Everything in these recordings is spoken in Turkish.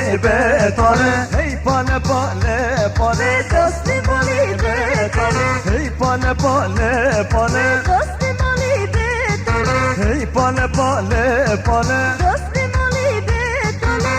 mali betane hey pane pane pane dosti mali betane hey pane pane pane dosti mali betane hey pane pane pane dosti mali betane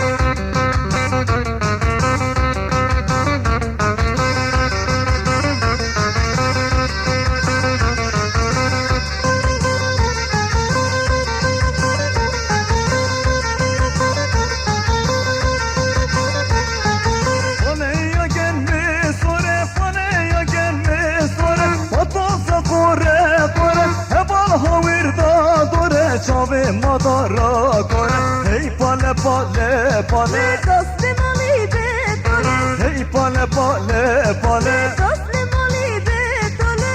Çave madara kore hey pane pane pane dosti mali betane hey pane pane pane dosti mali betane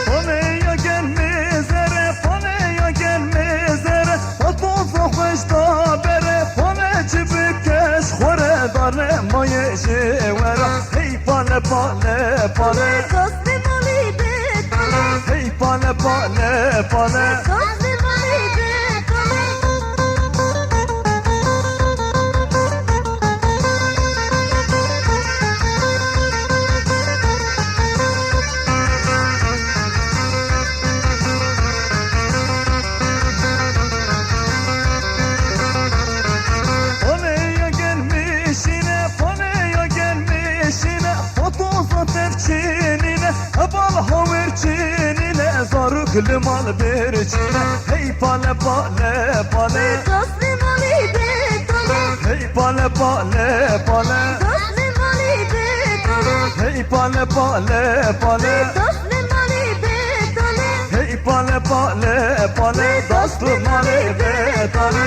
Paneya gelmezere paneya gelmezere Patozla hoşta bere pane çibikeş Khore dane maye jevera hey pane pane pane dosti mali betane hey pane pane pane dosti mali betane Paneya gelmişine paneya gelmişine Patozla tefçinine bal haverçinine Zaruk liman berçine hey pane pane pane dosti mali betane hey pane pane pane dosti mali betane hey pane pane pane dosti mali betane hey pane pane pane dostum mali betane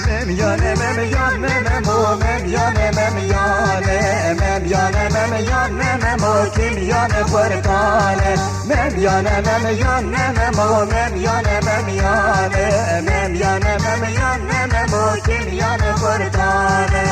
Memyane memyane memo memyane memyane memyane memyane memo kimyane fırkane memyane memyane memo memyane memyane memyane memyane memo kimyane fırkane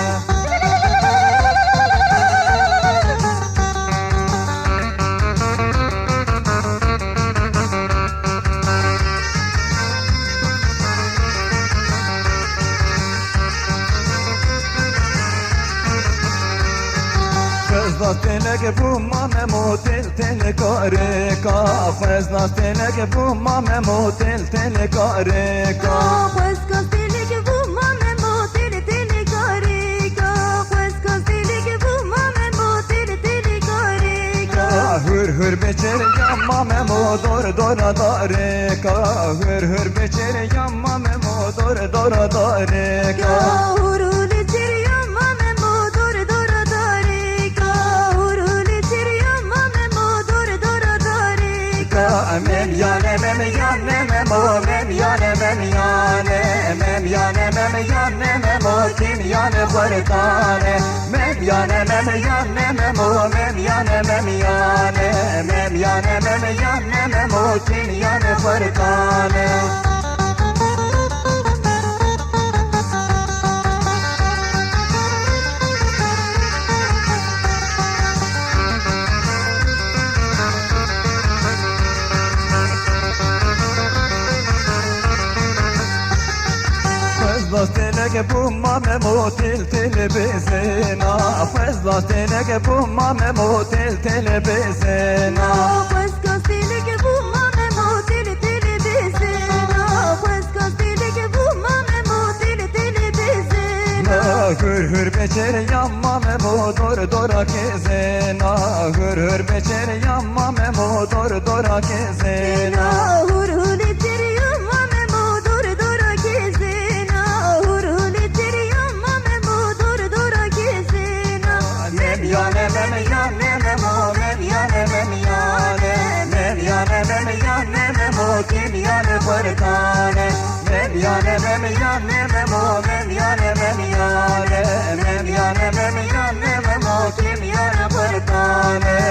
Fezlas telege bu mame motel telekareka Fezlas telege bu mame motel telekareka Pues costele que fuma me motele tele carica Pues costele que fuma me motele tele carica Hür hür beçer yamma memo dor dora dareka Hür hür beçer yamma memo dor dora dareka Hurule çiriyor mame motor dora darika Hurule çiriyor mame motor dora darika Memyane memyane memo memyane memyane Memyane memyane memo kimyane fırkane Memyane memyane memo memyane memyane Memyane memyane memo kimyane fırkane Fezlas telege bu mame motel telebezena Fezlas telege bu mame motel telebezena Pues costele que fuma me motele tele bezena Pues costele que fuma me motele tele bezena Hür hür beçer yamma memo dor dora kezena Hür hür beçer yamma memo dor dora kezena Hurule çiriyor mame motor dora kezena Hurule çiriyor mame motor dora kezena Memyane memyane pırtane Memyane memyane memo memyane memyane Memyane memyane memo kim yana pırtane